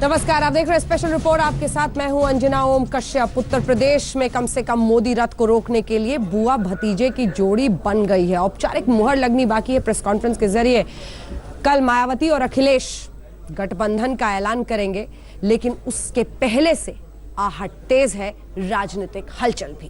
नमस्कार, आप देख रहे हैं स्पेशल रिपोर्ट। आपके साथ मैं हूं अंजना ओम कश्यप। उत्तर प्रदेश में कम से कम मोदी रथ को रोकने के लिए बुआ भतीजे की जोड़ी बन गई है। औपचारिक मुहर लगनी बाकी है। प्रेस कॉन्फ्रेंस के जरिए कल मायावती और अखिलेश गठबंधन का ऐलान करेंगे, लेकिन उसके पहले से आहट तेज है राजनीतिक हलचल भी।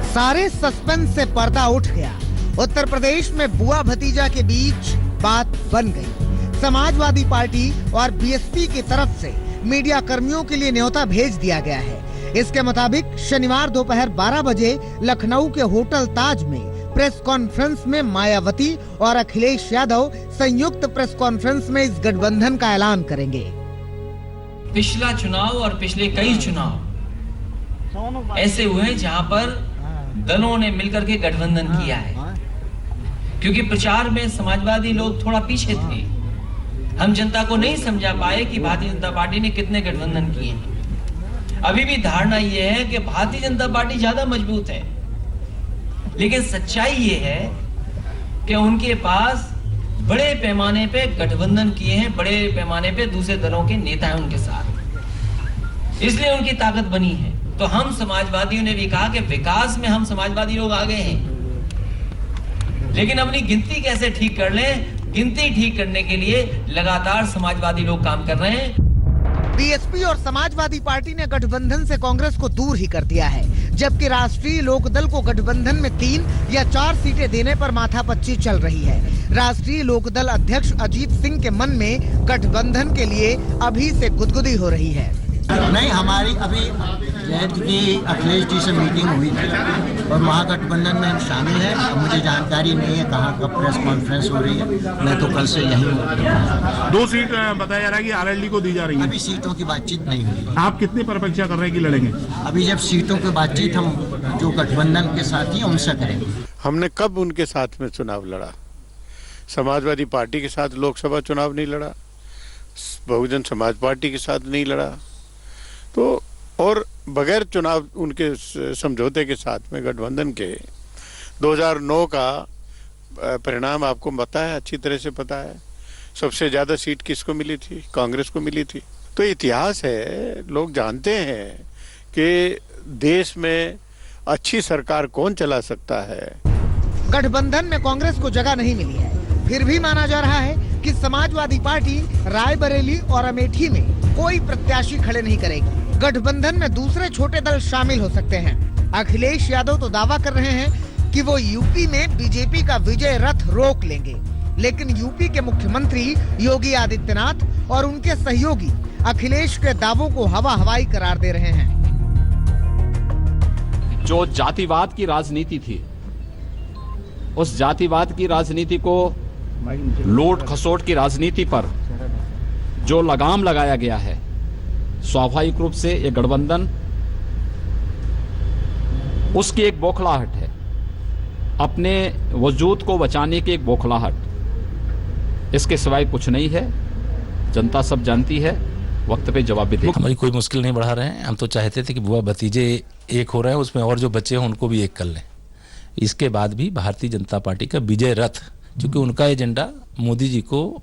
सारे सस्पेंस से पर्दा उठ गया। उत्तर प्रदेश में बुआ भतीजा के बीच बात बन गई। समाजवादी पार्टी और बीएसपी की तरफ से मीडिया कर्मियों के लिए न्योता भेज दिया गया है। इसके मुताबिक शनिवार दोपहर 12 बजे लखनऊ के होटल ताज में प्रेस कॉन्फ्रेंस में मायावती और अखिलेश यादव संयुक्त प्रेस कॉन्फ्रेंस में इस गठबंधन का ऐलान करेंगे। पिछला चुनाव और पिछले कई चुनाव ऐसे हुए जहां पर दलों ने मिलकर के गठबंधन किया है, क्योंकि प्रचार में समाजवादी लोग थोड़ा पीछे थे। हम जनता को नहीं समझा पाए कि भारतीय जनता पार्टी ने कितने गठबंधन किए हैं। अभी भी धारणा यह है कि भारतीय जनता पार्टी ज्यादा मजबूत है, लेकिन सच्चाई ये है कि उनके पास बड़े पैमाने पे गठबंधन किए हैं, बड़े पैमाने पे दूसरे दलों के नेता हैं उनके साथ, इसलिए उनकी ताकत बनी है। तो हम समाजवादियों ने भी कहा कि विकास में हम समाजवादी लोग आगे हैं, लेकिन अपनी गिनती कैसे ठीक कर लें। गिनती ठीक करने के लिए लगातार समाजवादी लोग काम कर रहे हैं। बीएसपी और समाजवादी पार्टी ने गठबंधन से कांग्रेस को दूर ही कर दिया है, जबकि राष्ट्रीय लोकदल को गठबंधन में 3 या 4 सीटें देने पर माथापच्ची चल रही है। राष्ट्रीय लोकदल अध्यक्ष अजीत सिंह के मन में गठबंधन के लिए अभी से गुदगुदी हो रही है। नहीं, हमारी अभी की अखिलेश जी से मीटिंग हुई थी और महागठबंधन में हम शामिल हैं। अब मुझे जानकारी नहीं है कहाँ कब प्रेस कॉन्फ्रेंस हो रही है। मैं तो कल से यहीं हूँ। 2 सीट बताया जा रहा है कि आरएलडी को दी जा रही है। अभी सीटों की बातचीत नहीं हुई। आप कितनी प्रतीक्षा कर रहे हैं कि लड़ेंगे? अभी जब सीटों की बातचीत हम जो गठबंधन के साथी हैं उनसे करेंगे। हमने कब उनके साथ में चुनाव लड़ा? समाजवादी पार्टी के साथ लोकसभा चुनाव नहीं लड़ा, बहुजन समाज पार्टी के साथ नहीं लड़ा, तो और बगैर चुनाव उनके समझौते के साथ में गठबंधन के 2009 का परिणाम आपको पता है, अच्छी तरह से पता है। सबसे ज्यादा सीट किसको मिली थी? कांग्रेस को मिली थी। तो इतिहास है, लोग जानते हैं कि देश में अच्छी सरकार कौन चला सकता है। गठबंधन में कांग्रेस को जगह नहीं मिली है, फिर भी माना जा रहा है कि समाजवादी पार्टी रायबरेली और अमेठी में कोई प्रत्याशी खड़े नहीं करेगी। गठबंधन में दूसरे छोटे दल शामिल हो सकते हैं। अखिलेश यादव तो दावा कर रहे हैं कि वो यूपी में बीजेपी का विजय रथ रोक लेंगे, लेकिन यूपी के मुख्यमंत्री योगी आदित्यनाथ और उनके सहयोगी अखिलेश के दावों को हवा हवाई करार दे रहे हैं। जो जातिवाद की राजनीति थी, उस जातिवाद की राजनीति को लूट खसोट की राजनीति पर जो लगाम लगाया गया है, स्वाभाविक रूप से ये गठबंधन उसकी एक बौखलाहट है, अपने वजूद को बचाने की एक बौखलाहट, इसके सिवाय कुछ नहीं है। जनता सब जानती है, वक्त पे जवाब भी देगी। हमारी कोई मुश्किल नहीं बढ़ा रहे हैं। हम तो चाहते थे कि बुआ भतीजे एक हो रहे हैं, उसमें और जो बच्चे हैं उनको भी एक कर लें। इसके बाद भी भारतीय जनता पार्टी का विजय रथ, क्योंकि उनका एजेंडा मोदी जी को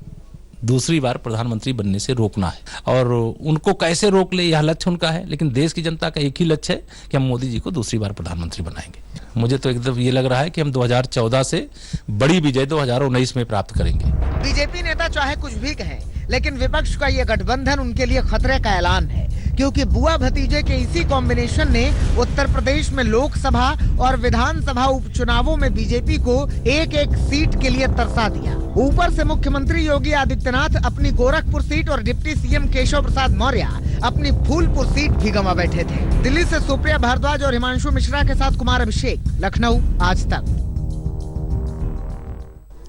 दूसरी बार प्रधानमंत्री बनने से रोकना है, और उनको कैसे रोक ले यह लक्ष्य उनका है, लेकिन देश की जनता का एक ही लक्ष्य है कि हम मोदी जी को दूसरी बार प्रधानमंत्री बनाएंगे। मुझे तो एकदम ये लग रहा है कि हम 2014 से बड़ी विजय 2019 में प्राप्त करेंगे। बीजेपी नेता चाहे कुछ भी कहें, लेकिन विपक्ष का ये गठबंधन उनके लिए खतरे का ऐलान है, क्योंकि बुआ भतीजे के इसी कॉम्बिनेशन ने उत्तर प्रदेश में लोकसभा और विधानसभा उपचुनावों में बीजेपी को एक एक सीट के लिए तरसा दिया। ऊपर से मुख्यमंत्री योगी आदित्यनाथ अपनी गोरखपुर सीट और डिप्टी सीएम केशव प्रसाद मौर्य अपनी फूलपुर सीट भी गंवा बैठे थे। दिल्ली से सुप्रिया भारद्वाज और हिमांशु मिश्रा के साथ कुमार अभिषेक, लखनऊ, आज तक।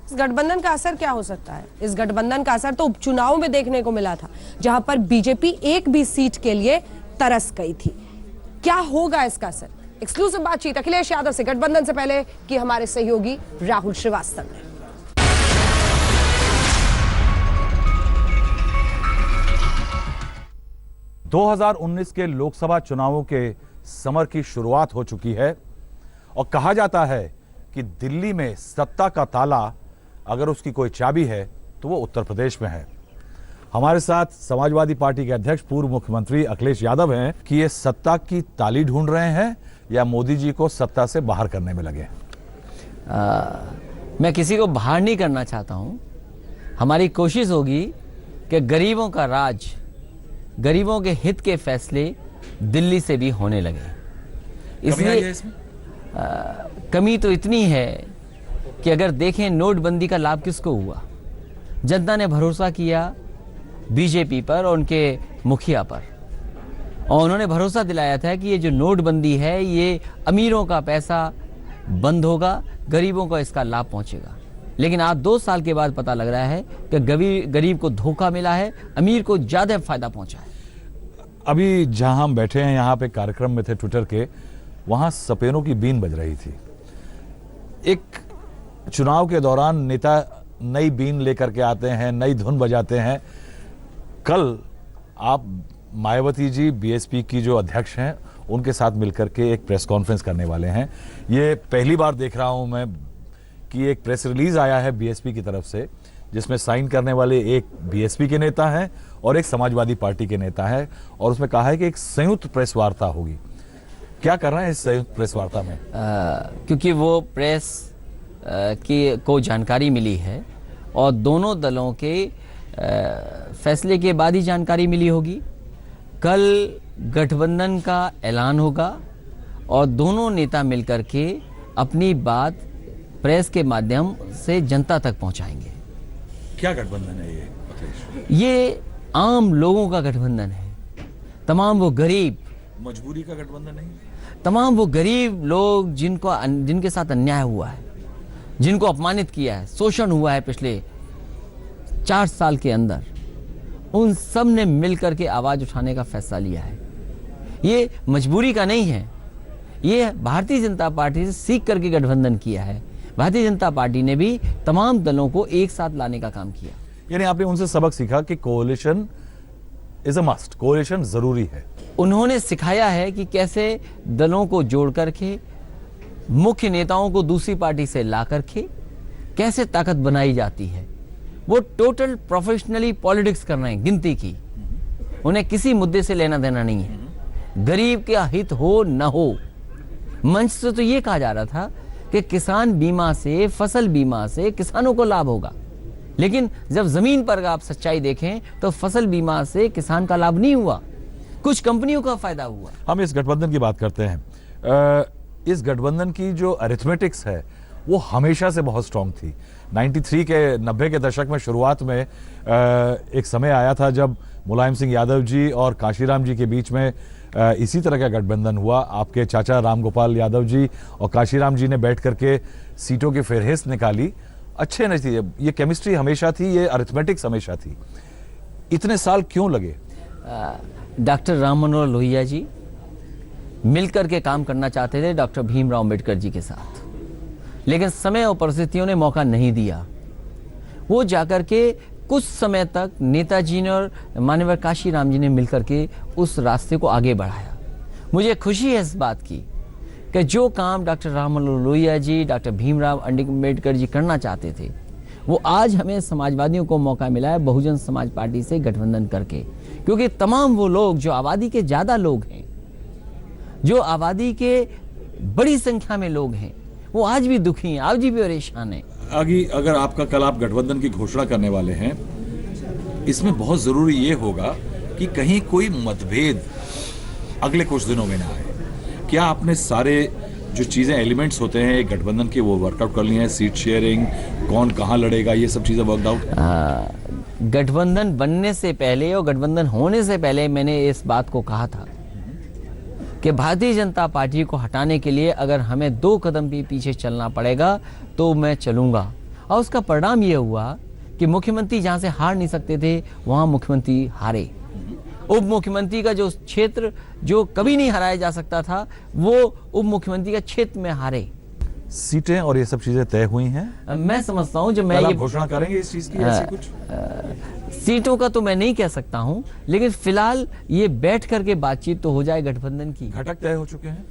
इस गठबंधन का असर क्या हो सकता है? इस गठबंधन का असर तो उपचुनाव में देखने को मिला था, जहां पर बीजेपी एक भी सीट के लिए तरस गई थी। क्या होगा इसका असर? एक्सक्लूसिव बातचीत अखिलेश यादव से गठबंधन से पहले की हमारे सहयोगी राहुल श्रीवास्तव ने। 2019 के लोकसभा चुनावों के समर की शुरुआत हो चुकी है और कहा जाता है कि दिल्ली में सत्ता का ताला अगर उसकी कोई चाबी है तो वो उत्तर प्रदेश में है। हमारे साथ समाजवादी पार्टी के अध्यक्ष पूर्व मुख्यमंत्री अखिलेश यादव हैं कि ये सत्ता की ताली ढूंढ रहे हैं या मोदी जी को सत्ता से बाहर करने में लगे। मैं किसी को बाहर नहीं करना चाहता हूं। हमारी कोशिश होगी कि गरीबों का राज, गरीबों के हित के फैसले दिल्ली से भी होने लगे। इसलिए कमी तो इतनी है कि अगर देखें नोटबंदी का लाभ किसको हुआ। जनता ने भरोसा किया बीजेपी पर और उनके मुखिया पर, और उन्होंने भरोसा दिलाया था कि ये जो नोटबंदी है ये अमीरों का पैसा बंद होगा, गरीबों को इसका लाभ पहुंचेगा। लेकिन आज 2 साल के बाद पता लग रहा है कि गरीब को धोखा मिला है, अमीर को ज्यादा फायदा पहुंचा है। अभी जहां हम बैठे हैं यहाँ पे कार्यक्रम में थे ट्विटर के, वहां सपेरों की बीन बज रही थी। एक चुनाव के दौरान नेता नई बीन लेकर के आते हैं, नई धुन बजाते हैं। कल आप मायावती जी बीएसपी की जो अध्यक्ष हैं उनके साथ मिलकर के एक प्रेस कॉन्फ्रेंस करने वाले हैं। ये पहली बार देख रहा हूं मैं कि एक प्रेस रिलीज आया है बीएसपी की तरफ से जिसमें साइन करने वाले एक बीएसपी के नेता हैं और एक समाजवादी पार्टी के नेता है, और उसमें कहा है कि एक संयुक्त प्रेस वार्ता होगी। क्या कर रहे हैं इस संयुक्त प्रेस वार्ता में? क्योंकि वो प्रेस को जानकारी मिली है और दोनों दलों के फैसले के बाद ही जानकारी मिली होगी। कल गठबंधन का ऐलान होगा और दोनों नेता मिलकर के अपनी बात प्रेस के माध्यम से जनता तक पहुंचाएंगे। क्या गठबंधन है ये अखिलेश? ये आम लोगों का गठबंधन है। तमाम वो गरीब, मजबूरी का गठबंधन नहीं, तमाम वो गरीब लोग जिनके साथ अन्याय हुआ है, जिनको अपमानित किया है, शोषण हुआ है पिछले 4 साल के अंदर, उन सब ने मिलकर के आवाज उठाने का फैसला लिया है। ये मजबूरी का नहीं है, ये भारतीय जनता पार्टी से सीख करके गठबंधन किया है। भारतीय जनता पार्टी ने भी तमाम दलों को एक साथ लाने का काम किया। यानी आपने उनसे सबक सीखा कि कोalition इज अ मस्ट, कोalition जरूरी है। उन्होंने सिखाया है कि कैसे दलों को जोड़ करके, मुख्य नेताओं को दूसरी पार्टी से ला करके कैसे ताकत बनाई जाती है। वो टोटल प्रोफेशनली पॉलिटिक्स कर रहे हैं, गिनती की। उन्हें किसी मुद्दे से लेना देना नहीं है, गरीब का हित हो न हो। मंच से तो ये कहा जा रहा था कि किसान बीमा से, फसल बीमा से किसानों को लाभ होगा, लेकिन जब जमीन पर आप सच्चाई देखें तो फसल बीमा से किसान का लाभ नहीं हुआ, कुछ कंपनियों का फायदा हुआ। हम इस गठबंधन की बात करते हैं। इस गठबंधन की जो अरिथमेटिक्स है वो हमेशा से बहुत स्ट्रांग थी। 90 के दशक में शुरुआत में एक समय आया था जब मुलायम सिंह यादव जी और काशीराम जी के बीच में इसी तरह का गठबंधन हुआ। आपके चाचा रामगोपाल यादव जी और काशीराम जी ने बैठ करके सीटों की फहरिस्त निकाली। अच्छे नतीजे, ये केमिस्ट्री हमेशा थी, ये अरिथमेटिक्स हमेशा थी। इतने साल क्यों लगे? डॉक्टर राम मनोहर लोहिया जी मिलकर के काम करना चाहते थे डॉक्टर भीमराव अंबेडकर जी के साथ, लेकिन समय और परिस्थितियों ने मौका नहीं दिया। वो जाकर के कुछ समय तक नेताजी ने और मान्यवर काशीराम जी ने मिलकर के उस रास्ते को आगे बढ़ाया। मुझे खुशी है इस बात की कि जो काम डॉक्टर राम मनोहर लोहिया जी, डॉक्टर भीमराव अंबेडकर जी करना चाहते थे, वो आज हमें समाजवादियों को मौका मिला है बहुजन समाज पार्टी से गठबंधन करके। क्योंकि तमाम वो लोग जो आबादी के ज़्यादा लोग हैं, जो आबादी के बड़ी संख्या में लोग हैं, वो आज भी दुखी हैं, आज भी परेशान हैं। आगे अगर आपका कल आप गठबंधन की घोषणा करने वाले हैं, इसमें बहुत जरूरी ये होगा कि कहीं कोई मतभेद अगले कुछ दिनों में ना आए। क्या आपने सारे जो चीजें एलिमेंट्स होते हैं एक गठबंधन के वो वर्कआउट कर लिए हैं? सीट शेयरिंग, कौन कहाँ लड़ेगा, ये सब चीजें वर्कआउट? गठबंधन बनने से पहले और गठबंधन होने से पहले मैंने इस बात को कहा था कि भारतीय जनता पार्टी को हटाने के लिए अगर हमें 2 कदम भी पीछे चलना पड़ेगा तो मैं चलूंगा। और उसका परिणाम यह हुआ कि मुख्यमंत्री जहां से हार नहीं सकते थे वहां मुख्यमंत्री हारे। उप मुख्यमंत्री का जो क्षेत्र जो कभी नहीं हराया जा सकता था, वो उप मुख्यमंत्री का क्षेत्र में हारे। सीटें और ये सब चीजें तय हुई हैं? मैं समझता हूं जब मैं कल आप ये घोषणा करेंगे इस चीज की, ऐसी कुछ सीटों का तो मैं नहीं कह सकता हूं, लेकिन फिलहाल ये बैठ करके बातचीत तो हो जाए गठबंधन की। घटक तय हो चुके हैं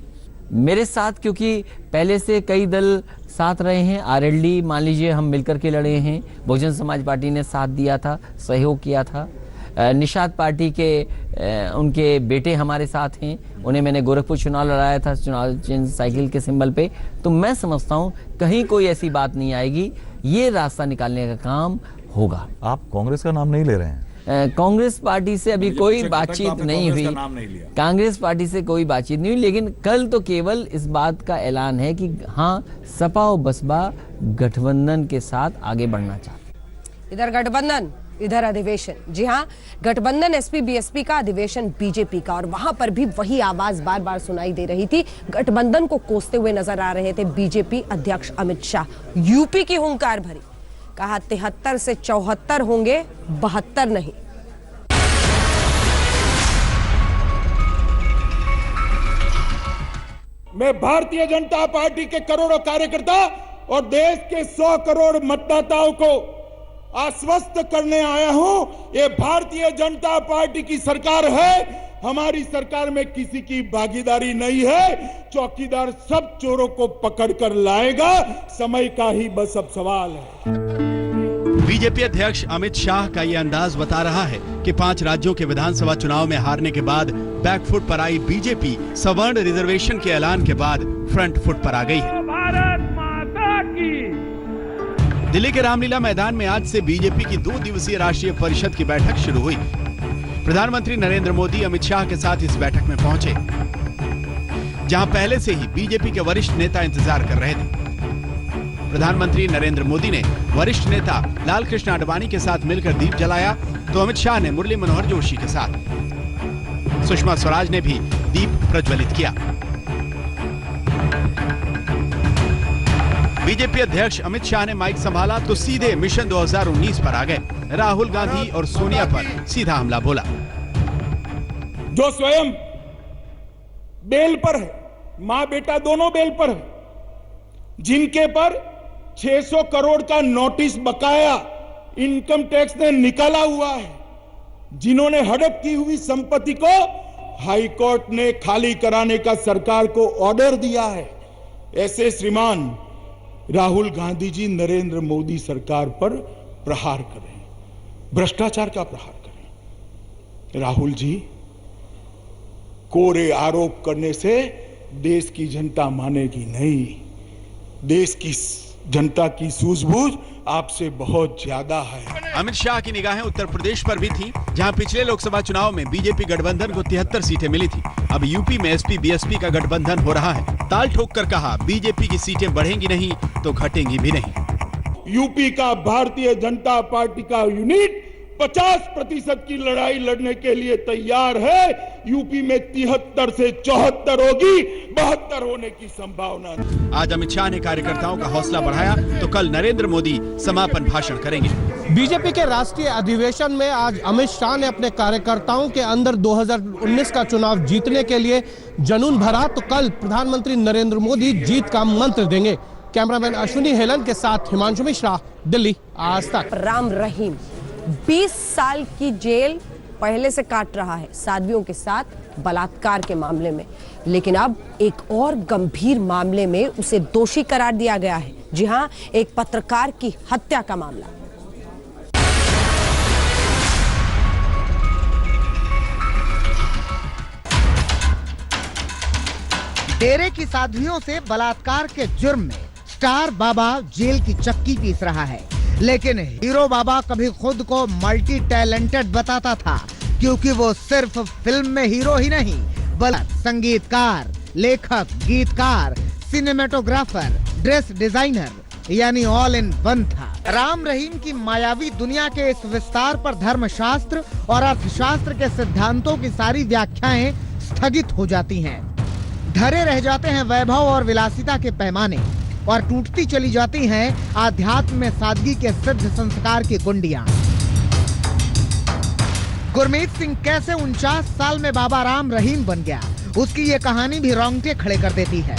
मेरे साथ, क्योंकि पहले से कई दल साथ रहे हैं। आरएलडी मान लीजिए हम मिलकर के लड़े हैं, बहुजन समाज पार्टी ने साथ दिया था, सहयोग किया था। निषाद पार्टी के उनके बेटे हमारे साथ हैं, उन्हें मैंने गोरखपुर चुनाव लड़ाया था, चुनाव चिन्ह साइकिल के सिंबल पे। तो मैं समझता हूं कहीं कोई ऐसी बात नहीं आएगी, ये रास्ता निकालने का काम होगा। आप कांग्रेस का नाम नहीं ले रहे हैं? कांग्रेस पार्टी से अभी कोई बातचीत नहीं हुई, कांग्रेस पार्टी से कोई बातचीत नहीं हुई, लेकिन कल तो केवल इस बात का ऐलान है कि हाँ, सपा और बसपा गठबंधन के साथ आगे बढ़ना चाहते। इधर गठबंधन, इधर अधिवेशन। जी हाँ, गठबंधन एसपी बीएसपी का, अधिवेशन बीजेपी का, और वहां पर भी वही आवाज बार बार सुनाई दे रही थी। गठबंधन को कोसते हुए नजर आ रहे थे बीजेपी अध्यक्ष अमित शाह। यूपी की हुंकार भरी, कहा 73 से 74 होंगे, 72 नहीं। मैं भारतीय जनता पार्टी के करोड़ों कार्यकर्ता और देश के 100 करोड़ मतदाताओं को आश्वस्त करने आया हूं, ये भारतीय जनता पार्टी की सरकार है। हमारी सरकार में किसी की भागीदारी नहीं है। चौकीदार सब चोरों को पकड़कर लाएगा, समय का ही बस अब सवाल है। बीजेपी अध्यक्ष अमित शाह का ये अंदाज बता रहा है कि 5 राज्यों के विधानसभा चुनाव में हारने के बाद बैकफुट पर आई बीजेपी सवर्ण रिजर्वेशन के ऐलान के बाद फ्रंट फुट पर आ गई है। भारत माता की। दिल्ली के रामलीला मैदान में आज से बीजेपी की 2 दिवसीय राष्ट्रीय परिषद की बैठक शुरू हुई। प्रधानमंत्री नरेंद्र मोदी अमित शाह के साथ इस बैठक में पहुंचे, जहां पहले से ही बीजेपी के वरिष्ठ नेता इंतजार कर रहे थे। प्रधानमंत्री नरेंद्र मोदी ने वरिष्ठ नेता लाल कृष्ण आडवाणी के साथ मिलकर दीप जलाया, तो अमित शाह ने मुरली मनोहर जोशी के साथ। सुषमा स्वराज ने भी दीप प्रज्वलित किया। बीजेपी अध्यक्ष अमित शाह ने माइक संभाला तो सीधे मिशन 2019 पर आ गए। राहुल गांधी और सोनिया पर सीधा हमला बोला। जो स्वयं बेल पर है, मां बेटा दोनों बेल पर है, जिनके पर 600 करोड़ का नोटिस बकाया इनकम टैक्स ने निकाला हुआ है, जिन्होंने हड़प की हुई संपत्ति को हाई कोर्ट ने खाली कराने का सरकार को ऑर्डर दिया है, ऐसे श्रीमान राहुल गांधी जी नरेंद्र मोदी सरकार पर प्रहार करें, भ्रष्टाचार का प्रहार करें। राहुल जी, कोरे आरोप करने से देश की जनता मानेगी नहीं। देश की जनता की सूझबूझ आपसे बहुत ज्यादा है। अमित शाह की निगाहें उत्तर प्रदेश पर भी थीं, जहां पिछले लोकसभा चुनाव में बीजेपी गठबंधन को 73 सीटें मिली थी। अब यूपी में एसपी बीएसपी का गठबंधन हो रहा है। ताल ठोक कर कहा, बीजेपी की सीटें बढ़ेंगी नहीं तो घटेंगी भी नहीं। यूपी का भारतीय जनता पार्टी का यूनिट 50% की लड़ाई लड़ने के लिए तैयार है। यूपी में 73 से 74 होगी, 72 होने की संभावना नहीं। आज अमित शाह ने कार्यकर्ताओं का हौसला बढ़ाया तो कल नरेंद्र मोदी समापन भाषण करेंगे। बीजेपी के राष्ट्रीय अधिवेशन में आज अमित शाह ने अपने कार्यकर्ताओं के अंदर 2019 का चुनाव जीतने के लिए जुनून भरा, तो कल प्रधानमंत्री नरेंद्र मोदी जीत का मंत्र देंगे। कैमरामैन अश्विनी हेलन के साथ हिमांशु मिश्रा, दिल्ली, आज तक। राम रहीम 20 साल की जेल पहले से काट रहा है साध्वियों के साथ बलात्कार के मामले में, लेकिन अब एक और गंभीर मामले में उसे दोषी करार दिया गया है। जी हां, एक पत्रकार की हत्या का मामला। डेरे की साध्वियों से बलात्कार के जुर्म में स्टार बाबा जेल की चक्की पीस रहा है, लेकिन हीरो बाबा कभी खुद को मल्टी टैलेंटेड बताता था, क्योंकि वो सिर्फ फिल्म में हीरो ही नहीं बल्कि संगीतकार, लेखक, गीतकार, सिनेमेटोग्राफर, ड्रेस डिजाइनर, यानी ऑल इन वन था। राम रहीम की मायावी दुनिया के इस विस्तार पर धर्मशास्त्र और अर्थशास्त्र के सिद्धांतों की सारी व्याख्याएं स्थगित हो जाती हैं। धरे रह जाते हैं वैभव और विलासिता के पैमाने, और टूटती चली जाती हैं आध्यात्म में सादगी के सिद्ध संस्कार की गुंडियां। गुरमीत सिंह कैसे 49 साल में बाबा राम रहीम बन गया, उसकी ये कहानी भी रोंगटे खड़े कर देती है।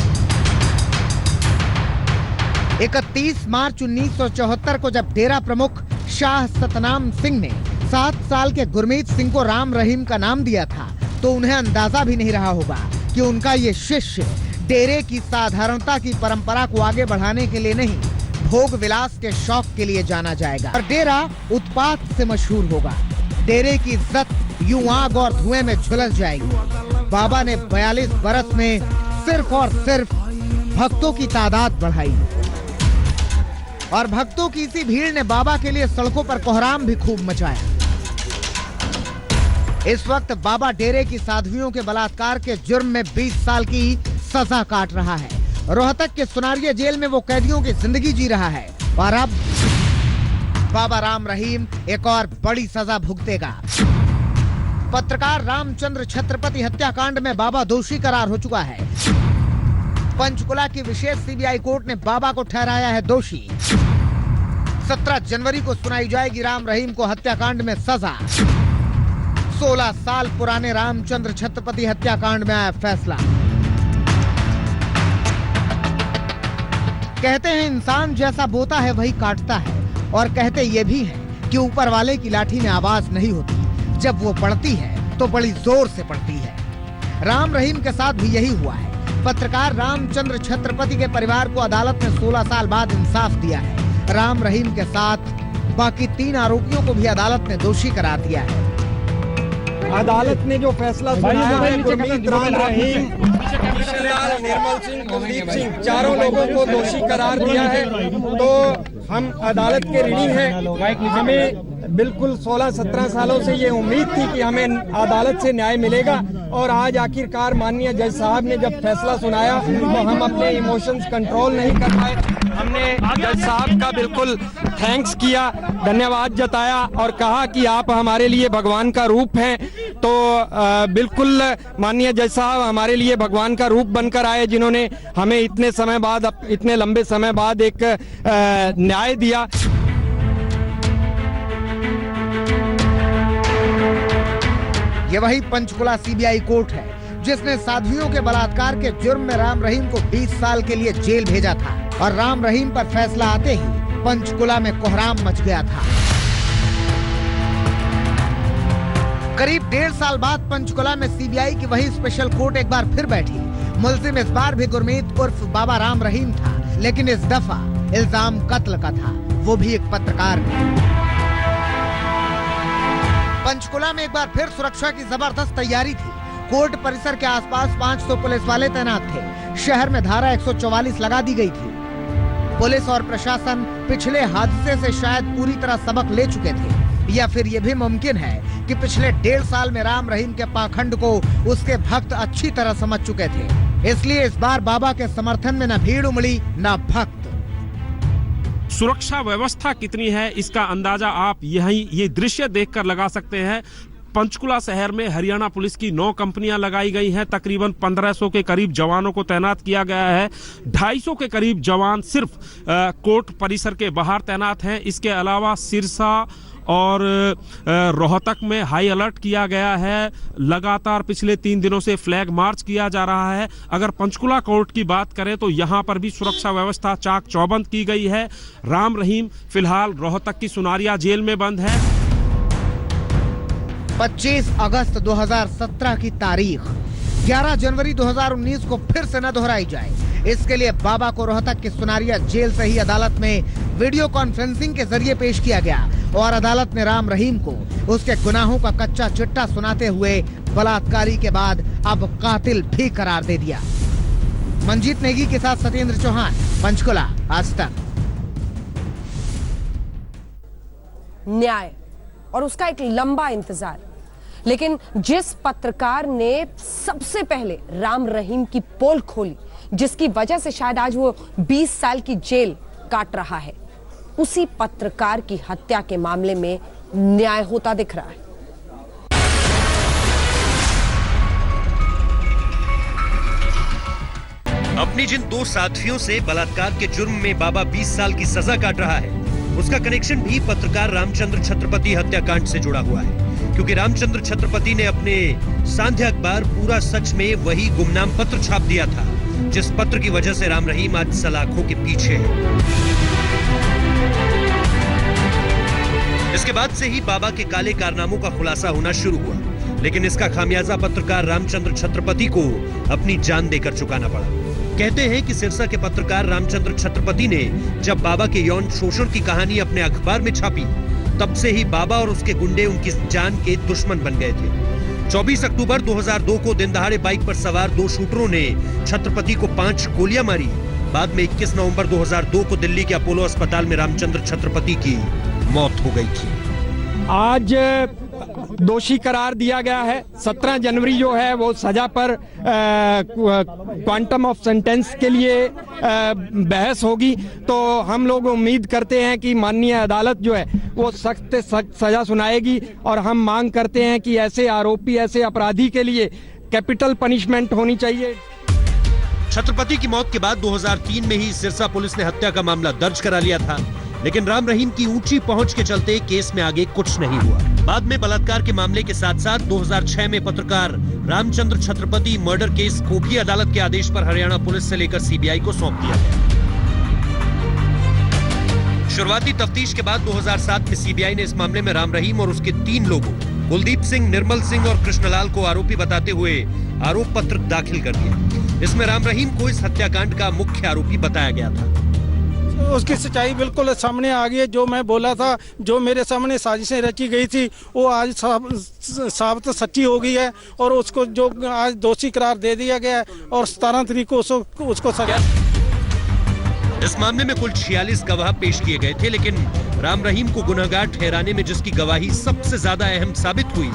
31 मार्च 1974 को जब डेरा प्रमुख शाह सतनाम सिंह ने 7 साल के गुरमीत सिंह को राम रहीम का नाम दिया था, तो उन्हें अंदाजा भी नहीं रहा होगा कि उनका ये शिष्य डेरे की साधारणता की परंपरा को आगे बढ़ाने के लिए नहीं, भोग विलास के शौक के लिए जाना जाएगा और डेरा उत्पात से मशहूर होगा। डेरे की इज्जत यूं आग और धुएं में झुलस जाएगी। बाबा ने 42 बरस में सिर्फ और सिर्फ भक्तों की तादाद बढ़ाई और भक्तों की इसी भीड़ ने बाबा के लिए सड़कों पर कोहराम भी खूब मचाया। इस वक्त बाबा डेरे की साध्वियों के बलात्कार के जुर्म में 20 साल की सजा काट रहा है। रोहतक के सुनारिया जेल में वो कैदियों की जिंदगी जी रहा है और अब बाबा राम रहीम एक और बड़ी सजा भुगतेगा। पत्रकार रामचंद्र छत्रपति हत्याकांड में बाबा दोषी करार हो चुका है। पंचकुला की विशेष सीबीआई कोर्ट ने बाबा को ठहराया है दोषी। 17 जनवरी को सुनाई जाएगी राम रहीम को हत्याकांड में सजा। 16 साल पुराने रामचंद्र छत्रपति हत्याकांड में आया फैसला। कहते हैं इंसान जैसा बोता है वही काटता है, और कहते ये भी है कि ऊपर वाले की लाठी में आवाज नहीं होती, जब वो पड़ती है तो बड़ी जोर से पड़ती है। राम रहीम के साथ भी यही हुआ है। पत्रकार रामचंद्र छत्रपति के परिवार को अदालत ने 16 साल बाद इंसाफ दिया है। राम रहीम के साथ बाकी 3 आरोपियों को भी अदालत ने दोषी करार दिया है। अदालत ने जो फैसला सुनाया है, गुरमीत राम रहीम, निर्मल सिंह, कुलदीप सिंह, चारों लोगों को दोषी करार दिया है, तो हम अदालत के ऋणी हैं। हमें बिल्कुल 16-17 सालों से ये उम्मीद थी कि हमें अदालत से न्याय मिलेगा, और आज आखिरकार माननीय जज साहब ने जब फैसला सुनाया तो हम अपने इमोशंस कंट्रोल नहीं कर पाए। हमने जज साहब का बिल्कुल थैंक्स किया, धन्यवाद जताया और कहा कि आप हमारे लिए भगवान का रूप हैं। तो बिल्कुल माननीय जज साहब हमारे लिए भगवान का रूप बनकर आए, जिन्होंने हमें इतने समय बाद, इतने लंबे समय बाद एक न्याय दिया। ये वही पंचकुला सीबीआई कोर्ट है जिसने साध्वियों के बलात्कार के जुर्म में राम रहीम को 20 साल के लिए जेल भेजा था, और राम रहीम पर फैसला आते ही पंचकुला में कोहराम मच गया था। करीब 1.5 साल बाद पंचकुला में सीबीआई की वही स्पेशल कोर्ट एक बार फिर बैठी। मुलजिम इस बार भी गुरमीत उर्फ बाबा राम रहीम था, लेकिन इस दफा इल्जाम कत्ल का था, वो भी एक पत्रकार ने। पंचकुला में एक बार फिर सुरक्षा की जबरदस्त तैयारी थी। कोर्ट परिसर के आसपास 500 पुलिस वाले तैनात थे। शहर में धारा 144 लगा दी गई थी। पुलिस और प्रशासन पिछले हादसे से शायद पूरी तरह सबक ले चुके थे, या फिर ये भी मुमकिन है कि पिछले 1.5 साल में राम रहीम के पाखंड को उसके भक्त अच्छी तरह समझ चुके थे। इसलिए इस बार बाबा के समर्थन में न भीड़ उमड़ी न भक्त। सुरक्षा व्यवस्था कितनी है इसका अंदाजा आप ये दृश्य देखकर लगा सकते हैं। पंचकुला शहर में हरियाणा पुलिस की 9 कंपनियां लगाई गई हैं। तकरीबन 1500 के करीब जवानों को तैनात किया गया है। 250 के करीब जवान सिर्फ कोर्ट परिसर के बाहर तैनात हैं। इसके अलावा सिरसा और रोहतक में हाई अलर्ट किया गया है। लगातार पिछले 3 दिनों से फ्लैग मार्च किया जा रहा है। अगर पंचकुला कोर्ट की बात करें तो यहां पर भी सुरक्षा व्यवस्था चाक चौबंद की गई है। राम रहीम फिलहाल रोहतक की सुनारिया जेल में बंद है। 25 अगस्त 2017 की तारीख 11 जनवरी 2019 को फिर से न दोहराई जाए, इसके लिए बाबा को रोहतक की सुनारिया जेल से ही अदालत में वीडियो कॉन्फ्रेंसिंग के जरिए पेश किया गया, और अदालत ने राम रहीम को उसके गुनाहों का कच्चा चिट्ठा सुनाते हुए बलात्कारी के बाद अब कातिल भी करार दे दिया। मंजीत नेगी के साथ सत्येंद्र चौहान, पंचकुला, आज तक। न्याय और उसका एक लंबा इंतजार, लेकिन जिस पत्रकार ने सबसे पहले राम रहीम की पोल खोली, जिसकी वजह से शायद आज वो 20 साल की जेल काट रहा है, उसी पत्रकार की हत्या के मामले में न्याय होता दिख रहा है। अपनी जिन 2 साथियों से बलात्कार के जुर्म में बाबा 20 साल की सजा काट रहा है, उसका कनेक्शन भी पत्रकार रामचंद्र छत्रपति हत्याकांड से जुड़ा हुआ है, क्योंकि रामचंद्र छत्रपति ने अपने सांध्य अखबार पूरा सच में वही गुमनाम पत्र छाप दिया था जिस पत्र की वजह से राम रहीम आज सलाखों के पीछे है। इसके बाद से ही बाबा के काले कारनामों का खुलासा होना शुरू हुआ, लेकिन इसका खामियाजा पत्रकार रामचंद्र छत्रपति को अपनी जान देकर चुकाना पड़ा। कहते हैं कि सिरसा के पत्रकार रामचंद्र छत्रपति ने जब बाबा के यौन शोषण की कहानी अपने अखबार में छापी, तब से ही बाबा और उसके गुंडे उनकी जान के दुश्मन बन गए थे। 24 अक्टूबर 2002 को दिन दहाड़े बाइक पर सवार 2 शूटरों ने छत्रपति को 5 गोलियां मारी। बाद में 21 नवंबर 2002 को दिल्ली के अपोलो अस्पताल में रामचंद्र छत्रपति की मौत हो गई थी। आज दोषी करार दिया गया है। 17 जनवरी जो है वो सजा पर क्वांटम ऑफ सेंटेंस के लिए बहस होगी, तो हम लोग उम्मीद करते हैं कि माननीय अदालत जो है वो सख्त सजा सुनाएगी और हम मांग करते हैं कि ऐसे आरोपी, ऐसे अपराधी के लिए कैपिटल पनिशमेंट होनी चाहिए। छत्रपति की मौत के बाद 2003 में ही सिरसा पुलिस ने हत्या का मामला दर्ज करा लिया था, लेकिन राम रहीम की ऊंची पहुंच के चलते केस में आगे कुछ नहीं हुआ। बाद में बलात्कार के मामले के साथ साथ 2006 में पत्रकार रामचंद्र छत्रपति मर्डर केस को भी अदालत के आदेश पर हरियाणा पुलिस से लेकर सीबीआई को सौंप दिया गया। शुरुआती तफ्तीश के बाद 2007 में सीबीआई ने इस मामले में राम रहीम और उसके 3 लोगों कुलदीप सिंह, निर्मल सिंह और कृष्णलाल को आरोपी बताते हुए आरोप पत्र दाखिल कर दिया। इसमें राम रहीम को इस हत्याकांड का मुख्य आरोपी बताया गया था। उसकी सच्चाई बिल्कुल सामने आ गई है। जो मैं बोला था, जो मेरे सामने साजिशें रची गई थी, वो आज साबित सच्ची हो गई है और उसको जो आज दोषी करार दे दिया गया है और 17 तारीख को उसको सजा। इस मामले में कुल 46 गवाह पेश किए गए थे, लेकिन राम रहीम को गुनहगार ठहराने में जिसकी गवाही सबसे ज्यादा अहम साबित हुई,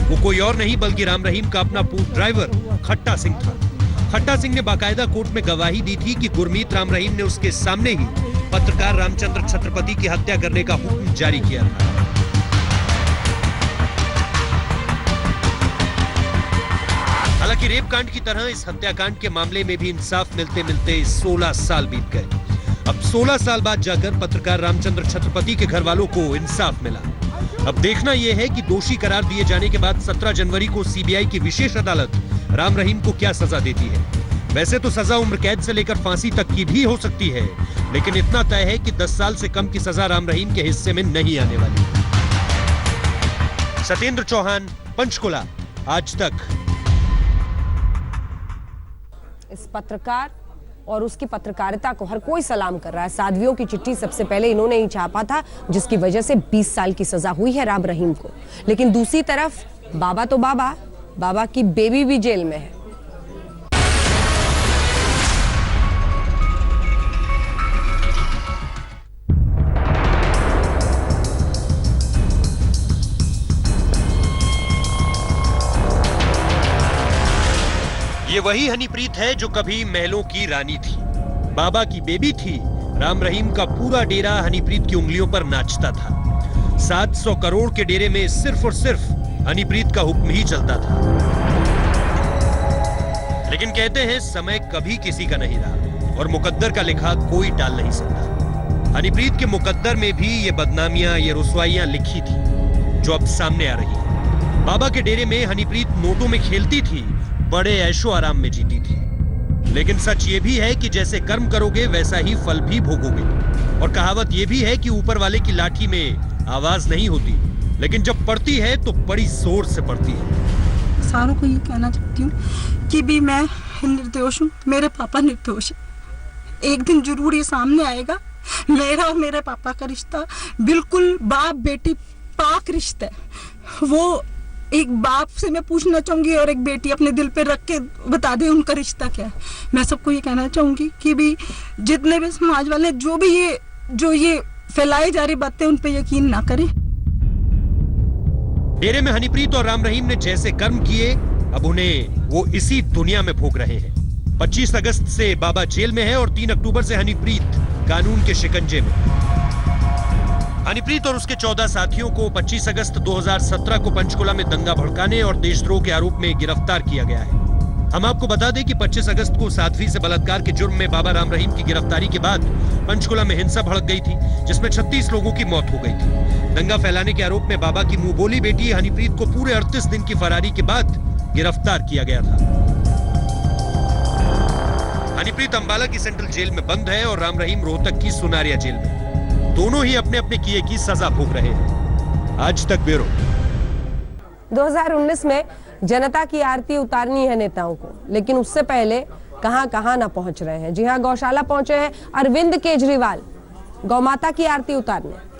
वो कोई और नहीं बल्कि राम रहीम का अपना पूर्व ड्राइवर खट्टा सिंह था। खट्टा सिंह ने बाकायदा कोर्ट में गवाही दी थी कि गुरमीत राम रहीम ने उसके सामने ही पत्रकार रामचंद्र छत्रपति की हत्या करने का हुक्म जारी किया था। हालांकि रेप कांड की तरह इस हत्याकांड के मामले में भी इंसाफ मिलते मिलते 16 साल बीत गए। अब 16 साल बाद जाकर पत्रकार रामचंद्र छत्रपति के घर वालों को इंसाफ मिला। अब देखना यह है कि दोषी करार दिए जाने के बाद 17 जनवरी को सीबीआई की विशेष अदालत राम रहीम को क्या सजा देती है। वैसे तो सजा उम्र कैद से लेकर फांसी तक की भी हो सकती है, लेकिन इतना तय है कि 10 साल से कम की सजा राम रहीम के हिस्से में नहीं आने वाली। सत्येंद्र चौहान, पंचकुला, आज तक। इस पत्रकार और उसकी पत्रकारिता को हर कोई सलाम कर रहा है। साध्वियों की चिट्ठी सबसे पहले इन्होंने ही छापा था, जिसकी वजह से 20 साल की सजा हुई है राम रहीम को। लेकिन दूसरी तरफ बाबा तो बाबा की बेबी भी जेल में है। ये वही हनीप्रीत है जो कभी महलों की रानी थी, बाबा की बेबी थी। राम रहीम का पूरा डेरा हनीप्रीत की उंगलियों पर नाचता था। 700 करोड़ के डेरे में सिर्फ और सिर्फ हनीप्रीत का हुक्म ही चलता था। लेकिन कहते हैं समय कभी किसी का नहीं रहा और मुकद्दर का लिखा कोई टाल नहीं सकता। हनीप्रीत के मुकद्दर में भी ये बदनामियां, ये रुसवाइयां लिखी थी जो अब सामने आ रही है। बाबा के डेरे में हनीप्रीत नोटों में खेलती थी, बड़े ऐशो आराम में जीती थी। लेकिन सच ये भी है कि जैसे कर्म करोगे वैसा ही फल भी भोगोगे। और कहावत ये भी है कि ऊपर वाले की लाठी में आवाज नहीं होती, लेकिन जब पड़ती है तो बड़ी जोर से पड़ती है। सारों को ये कहना चाहती हूँ कि भी मैं निर्दोष हूँ, मेरे पापा निर्दोष है। एक दिन जरूर ये सामने आएगा। मेरा और मेरे पापा का रिश्ता बिल्कुल बाप बेटी पाक रिश्ता है। वो एक बाप से मैं पूछना चाहूंगी और एक बेटी अपने दिल पे रख के बता दे उनका रिश्ता क्या है। मैं सबको ये कहना चाहूंगी कि भी जितने भी समाज वाले जो ये फैलाई जा रही बातें उन पे यकीन ना करें। डेरे में हनीप्रीत और राम रहीम ने जैसे कर्म किए, अब उन्हें वो इसी दुनिया में भोग रहे हैं। 25 अगस्त से बाबा जेल में है और 3 अक्टूबर से हनीप्रीत कानून के शिकंजे में। हनीप्रीत और उसके 14 साथियों को 25 अगस्त 2017 को पंचकुला में दंगा भड़काने और देशद्रोह के आरोप में गिरफ्तार किया गया है। हम आपको बता दें कि 25 अगस्त को साध्वी से बलात्कार के जुर्म में बाबा राम रहीम की गिरफ्तारी के बाद पंचकुला में हिंसा भड़क गई थी, जिसमें 36 लोगों की मौत हो गई थी। दंगा फैलाने के आरोप में बाबा की मुंह बोली बेटी हनीप्रीत को पूरे 38 दिन की फरारी के बाद गिरफ्तार किया गया था। हनीप्रीत अंबाला की सेंट्रल जेल में बंद है और राम रहीम रोहतक की सुनारिया जेल में। दोनों ही अपने अपने किए की सजा भोग रहे हैं। आज तक ब्यूरो। 2019 में जनता की आरती उतारनी है नेताओं को, लेकिन उससे पहले कहां ना पहुंच रहे हैं। जी हां, गौशाला पहुंचे हैं अरविंद केजरीवाल गौमाता की आरती उतारने।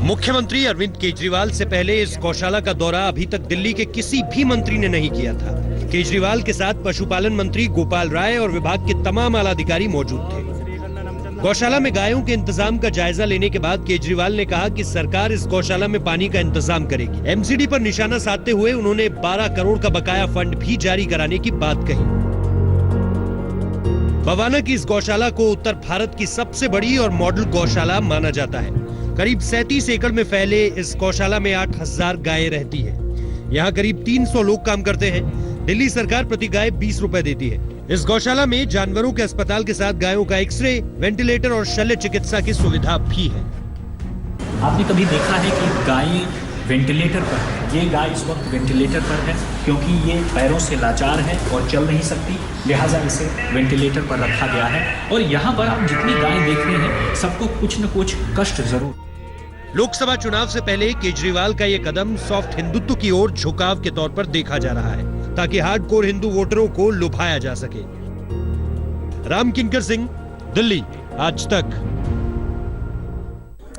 मुख्यमंत्री अरविंद केजरीवाल से पहले इस गौशाला का दौरा अभी तक दिल्ली के किसी भी मंत्री ने नहीं किया था। केजरीवाल के साथ पशुपालन मंत्री गोपाल राय और विभाग के तमाम आला अधिकारी मौजूद थे। गौशाला में गायों के इंतजाम का जायजा लेने के बाद केजरीवाल ने कहा कि सरकार इस गौशाला में पानी का इंतजाम करेगी। एमसीडी पर निशाना साधते हुए उन्होंने 12 करोड़ का बकाया फंड भी जारी कराने की बात कही। बवाना की इस गौशाला को उत्तर भारत की सबसे बड़ी और मॉडल गौशाला माना जाता है। करीब 37 एकड़ में फैले इस गौशाला में 8000 गायें रहती है। यहाँ करीब 300 लोग काम करते हैं। दिल्ली सरकार प्रति गाय 20 रुपए देती है। इस गौशाला में जानवरों के अस्पताल के साथ गायों का एक्सरे, वेंटिलेटर और शल्य चिकित्सा की सुविधा भी है। आपने कभी देखा है कि गाय वेंटिलेटर पर है? ये गाय इस वक्त वेंटिलेटर पर है क्योंकि ये पैरों से लाचार है और चल नहीं सकती, लिहाजा इसे वेंटिलेटर पर रखा गया है। और यहाँ पर आप जितनी गाय देख रहे हैं सबको कुछ न कुछ कष्ट जरूर। लोकसभा चुनाव से पहले केजरीवाल का ये कदम सॉफ्ट हिंदुत्व की ओर झुकाव के तौर पर देखा जा रहा है ताकि हार्डकोर हिंदू वोटरों को लुभाया जा सके। राम किंकर सिंह, दिल्ली, आज तक।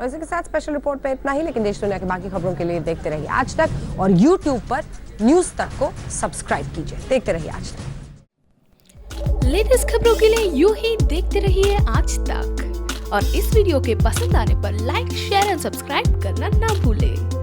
इसी के साथ स्पेशल रिपोर्ट में इतना ही, लेकिन देश दुनिया की बाकी खबरों के लिए देखते रहिए आज तक और YouTube पर न्यूज तक को सब्सक्राइब कीजिए। देखते रहिए आज तक। लेटेस्ट खबरों के लिए यूं ही देखते रहिए आज तक और इस वीडियो के पसंद आने पर लाइक, शेयर एंड सब्सक्राइब करना ना भूलें।